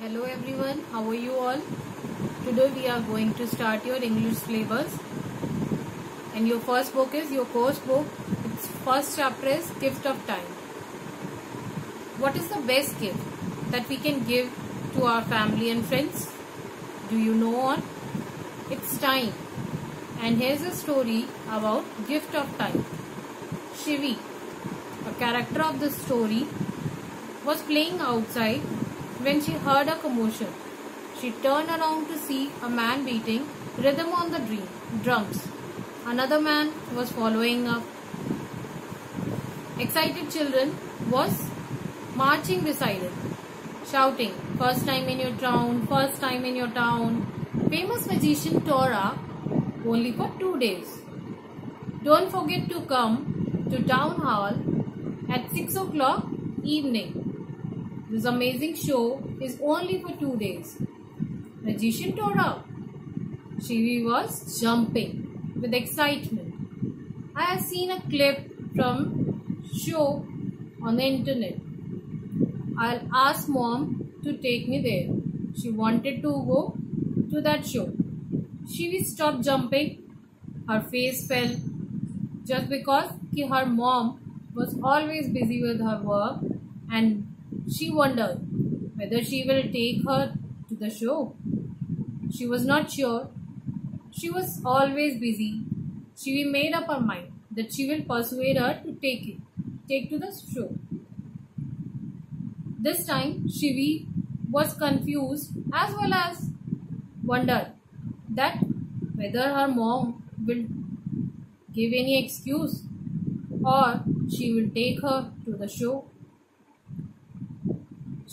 Hello everyone, how are you all? Today we are going to start your English syllabus. And your first book is your course book. Its first chapter is Gift of Time. What is the best gift that we can give to our family and friends? Do you know what? It's time. And here's a story about Gift of Time. Shivi, a character of the story, was playing outside when she heard a commotion. She turned around to see a man beating rhythm on the drums. Another man was following up. Excited children was marching beside him, shouting, "First time in your town, first time in your town." Famous magician Tora, only for 2 days. Don't forget to come to town hall at 6 o'clock evening. This amazing show is only for 2 days. Magician Tora. Shivi was jumping with excitement. I have seen a clip from show on the internet. I'll ask mom to take me there. She wanted to go to that show. Shivi stopped jumping. Her face fell just because her mom was always busy with her work and she wondered whether she will take her to the show. She was not sure. She was always busy. She made up her mind that she will persuade her to take to the show. This time, Shivi was confused as well as wondered that whether her mom will give any excuse or she will take her to the show.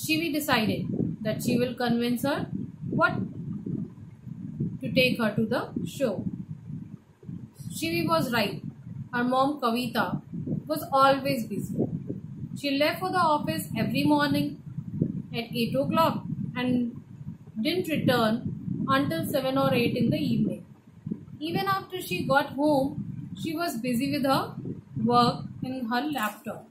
Shivi decided that she will convince her to take her to the show. Shivi was right. Her mom Kavita was always busy. She left for the office every morning at 8 o'clock and didn't return until 7 or 8 in the evening. Even after she got home, she was busy with her work in her laptop.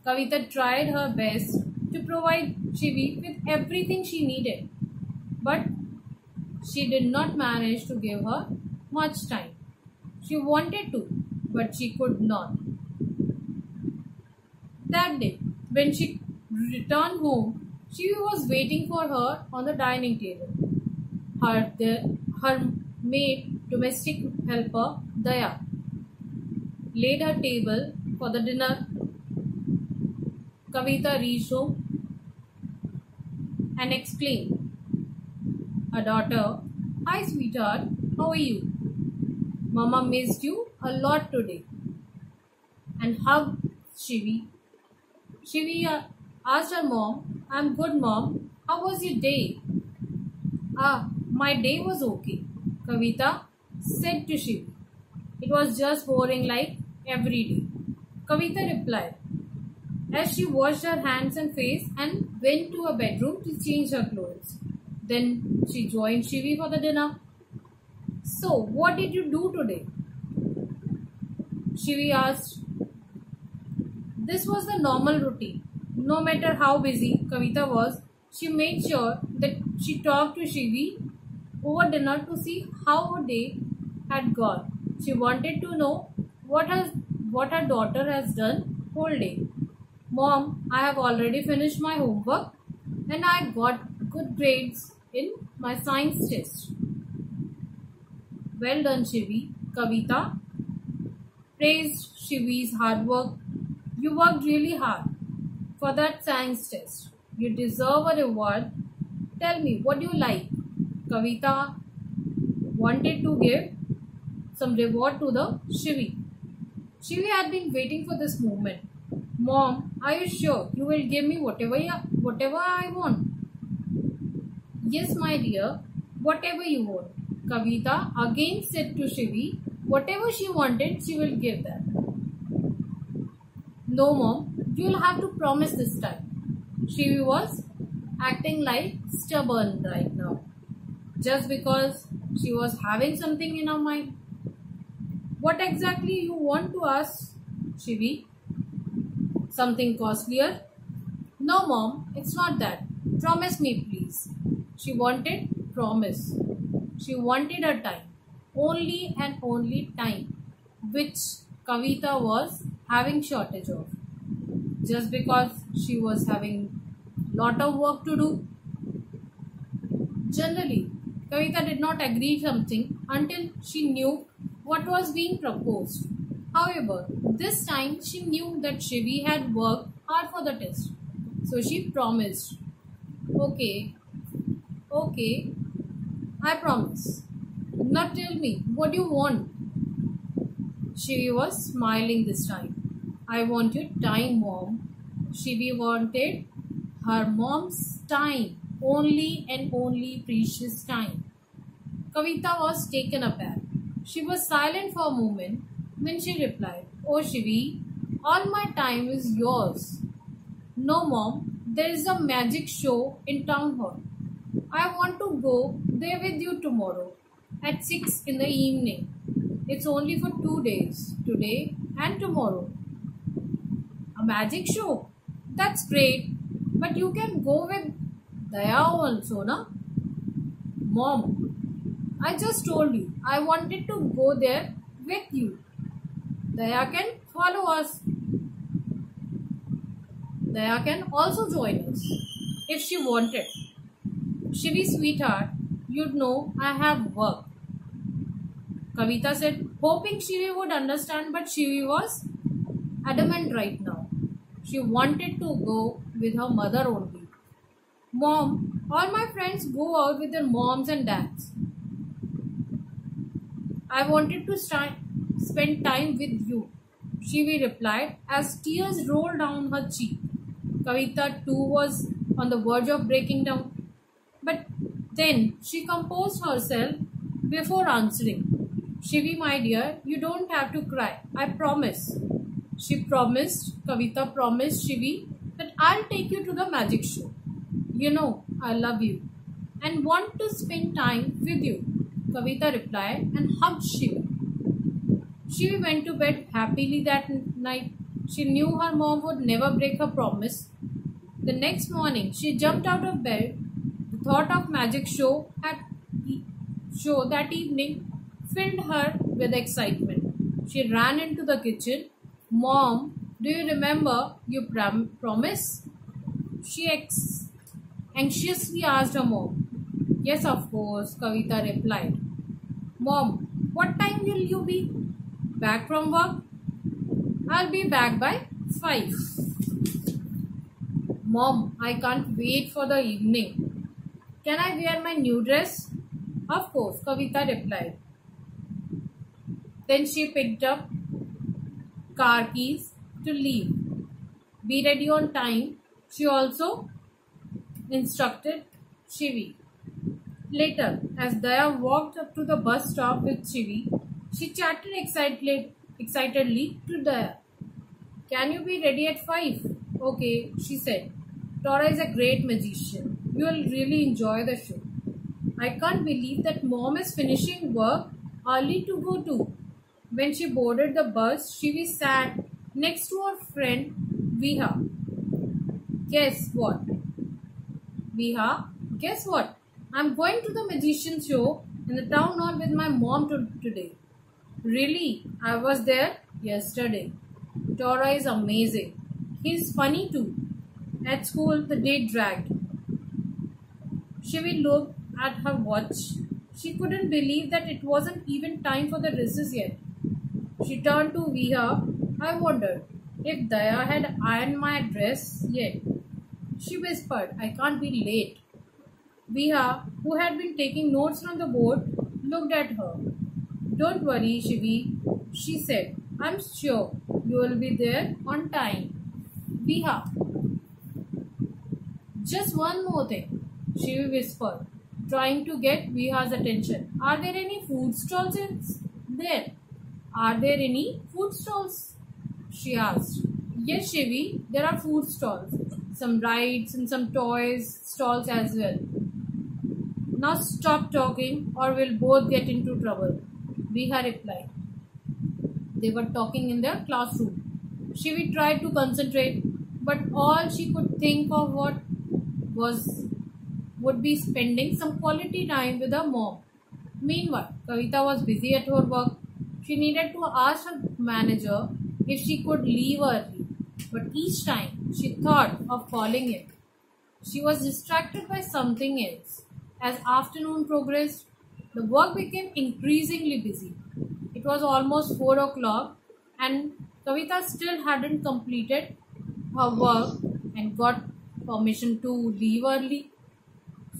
Kavita tried her best to provide Shivi with everything she needed, but she did not manage to give her much time. She wanted to, but she could not. That day, when she returned home, Shivi was waiting for her on the dining table. Her maid, domestic helper, Daya, laid her table for the dinner. Kavita reached home and exclaimed, her daughter, "Hi sweetheart, how are you? Mama missed you a lot today," and hugged Shivi. Shivi asked her mom, "I'm good mom, how was your day?" My day was okay," Kavita said to Shivi. "It was just boring like every day," Kavita replied as she washed her hands and face and went to her bedroom to change her clothes. Then she joined Shivi for the dinner. "So, what did you do today?" Shivi asked. This was the normal routine. No matter how busy Kavita was, she made sure that she talked to Shivi over dinner to see how her day had gone. She wanted to know what her daughter has done whole day. "Mom, I have already finished my homework and I got good grades in my science test." "Well done, Shivi," Kavita praised Shivi's hard work. "You worked really hard for that science test. You deserve a reward. Tell me, what do you like?" Kavita wanted to give some reward to the Shivi. Shivi had been waiting for this moment. "Mom, are you sure you will give me whatever I want?" "Yes, my dear, whatever you want," Kavita again said to Shivi. Whatever she wanted, she will give that. "No, Mom, you will have to promise this time." Shivi was acting like stubborn right now, just because she was having something in her mind. "What exactly you want to ask, Shivi? Something costlier?" "No, Mom, it's not that. Promise me, please. She wanted promise. She wanted a time. Only and only time, which Kavita was having shortage of. Just because she was having lot of work to do. Generally, Kavita did not agree something until she knew what was being proposed. However, this time she knew that Shivi had worked hard for the test. So she promised, okay, okay, I promise. Now tell me, what do you want? Shivi was smiling this time. I want your time, mom. Shivi wanted her mom's time. Only and only precious time. Kavita was taken aback. She was silent for a moment when she replied, Oh Shivi, all my time is yours. No mom, there is a magic show in town hall. I want to go there with you tomorrow at 6 in the evening. It's only for 2 days, today and tomorrow. A magic show? That's great, but you can go with Daya also, na? Mom, I just told you I wanted to go there with you. Daya can follow us. Daya can also join us if she wanted. Shivi sweetheart, you'd know I have work. Kavita said, hoping Shivi would understand, but Shivi was adamant right now. She wanted to go with her mother only. Mom, all my friends go out with their moms and dads. I wanted to spend time with you, Shivi replied as tears rolled down her cheek. Kavita too was on the verge of breaking down. But then she composed herself before answering. Shivi, my dear, you don't have to cry. I promise. Kavita promised Shivi that I'll take you to the magic show. You know, I love you and want to spend time with you. Kavita replied and hugged Shivi. Shivi went to bed happily that night. She knew her mom would never break her promise. The next morning, she jumped out of bed. The thought of magic show that evening filled her with excitement. She ran into the kitchen. Mom, do you remember your promise? She anxiously asked her mom. Yes, of course, Kavita replied. Mom, what time will you be back from work? I'll be back by 5. Mom, I can't wait for the evening. Can I wear my new dress? Of course, Kavita replied. Then she picked up car keys to leave. Be ready on time. She also instructed Shivi. Later, as Daya walked up to the bus stop with Shivi, she chatted excitedly to Daya. Can you be ready at 5? Okay, she said. Tora is a great magician. You will really enjoy the show. I can't believe that mom is finishing work early to go to. When she boarded the bus, Shivi sat next to her friend Viha. Guess what? Viha, guess what? I'm going to the magician show in the town hall with my mom today. Really? I was there yesterday. Tora is amazing. He's funny too. At school, the day dragged. Shivi looked at her watch. She couldn't believe that it wasn't even time for the recess yet. She turned to Viha. I wondered if Daya had ironed my dress yet. She whispered, I can't be late. Viha, who had been taking notes from the board, looked at her. Don't worry, Shivi, she said. I'm sure you will be there on time. Viha, just one more thing, Shivi whispered, trying to get Viha's attention. Are there any food stalls there? Are there any food stalls? She asked. Yes, Shivi, there are food stalls. Some rides and some toys stalls as well. Now stop talking or we'll both get into trouble, Viha replied. They were talking in their classroom. Shivi tried to concentrate, but all she could think of was would be spending some quality time with her mom. Meanwhile, Kavita was busy at her work. She needed to ask her manager if she could leave early, but each time she thought of calling it, she was distracted by something else. As afternoon progressed, the work became increasingly busy. It was almost 4 o'clock, and Kavita still hadn't completed her work and got permission to leave early.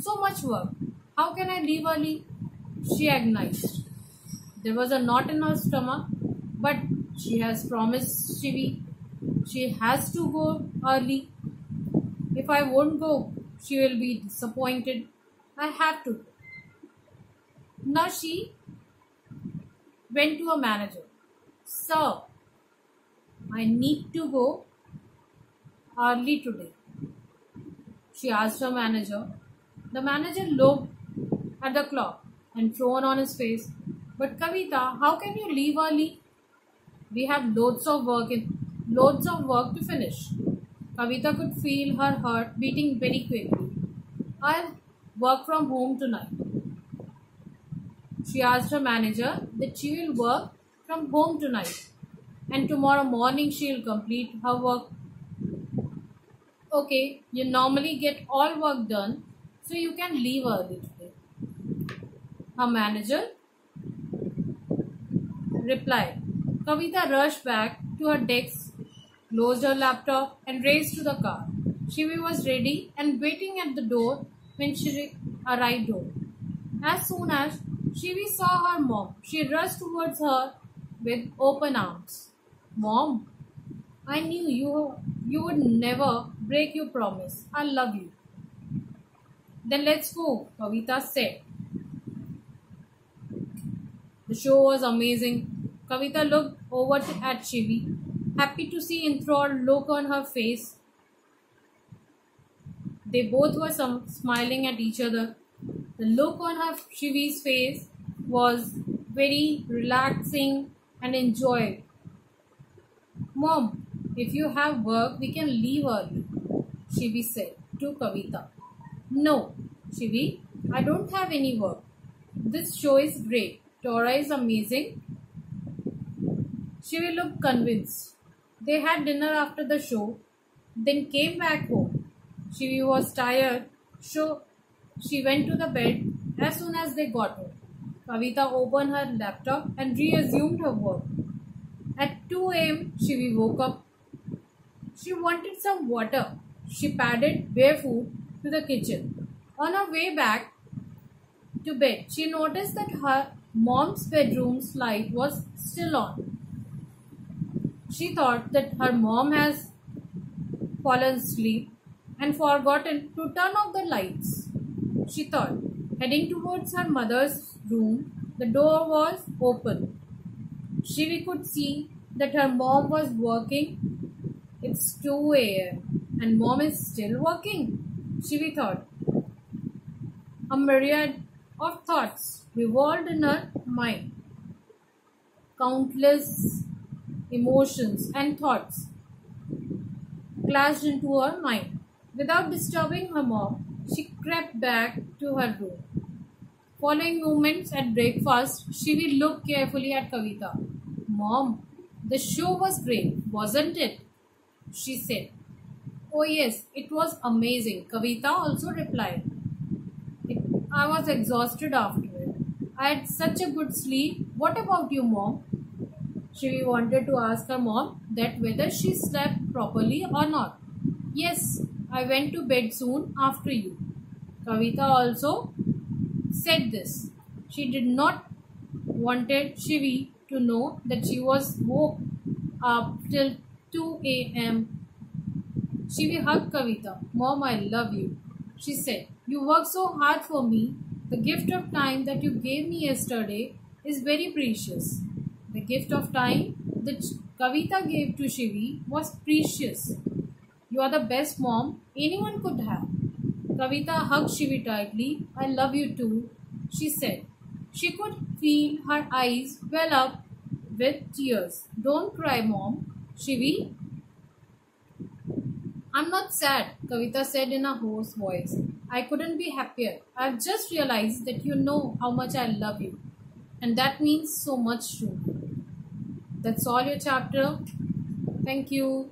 So much work. How can I leave early? She agonized. There was a knot in her stomach, but she has promised Shivi she has to go early. If I won't go, she will be disappointed. I have to go. Now she went to a manager. Sir, I need to go early today. She asked her manager. The manager looked at the clock and frowned on his face. But Kavita, how can you leave early? We have loads of work to finish. Kavita could feel her heart beating very quickly. I'll work from home tonight. She asked her manager that she will work from home tonight and tomorrow morning she will complete her work. Okay, you normally get all work done, so you can leave early today. Her manager replied. Kavita rushed back to her desk, closed her laptop, and raced to the car. Shivi was ready and waiting at the door when she arrived home. As soon as Shivi saw her mom, she rushed towards her with open arms. Mom, I knew you would never break your promise. I love you. Then let's go, Kavita said. The show was amazing. Kavita looked over at Shivi, happy to see enthralled look on her face. They both were smiling at each other. The look on her Shivi's face was very relaxing and enjoyed. Mom, if you have work, we can leave early, Shivi said to Kavita. No, Shivi, I don't have any work. This show is great. Tora is amazing. Shivi looked convinced. They had dinner after the show, then came back home. Shivi was tired, so she went to the bed as soon as they got home. Kavita opened her laptop and resumed her work. At 2 a.m., Shivi woke up. She wanted some water. She padded barefoot to the kitchen. On her way back to bed, she noticed that her mom's bedroom's light was still on. She thought that her mom has fallen asleep and forgotten to turn off the lights. She thought, heading towards her mother's room, the door was open. Shivi could see that her mom was working. It's 2 a.m. and mom is still working. Shivi thought. A myriad of thoughts revolved in her mind. Countless emotions and thoughts clashed into her mind. Without disturbing her mom, she crept back to her room. Following moments at breakfast, Shivi looked carefully at Kavita. Mom, the show was great, wasn't it? She said. Oh yes, it was amazing, Kavita also replied. I was exhausted after it. I had such a good sleep. What about you, Mom? Shivi wanted to ask her mom that whether she slept properly or not. Yes, I went to bed soon after you. Kavita also said this. She did not wanted Shivi to know that she was woke up till 2 a.m. Shivi hugged Kavita. Mom, I love you. She said, you worked so hard for me. The gift of time that you gave me yesterday is very precious. The gift of time that Kavita gave to Shivi was precious. You are the best mom anyone could have. Kavita hugged Shivi tightly. I love you too, she said. She could feel her eyes well up with tears. Don't cry, Mom. Shivi, I'm not sad, Kavita said in a hoarse voice. I couldn't be happier. I've just realized that you know how much I love you. And that means so much to me. That's all your chapter. Thank you.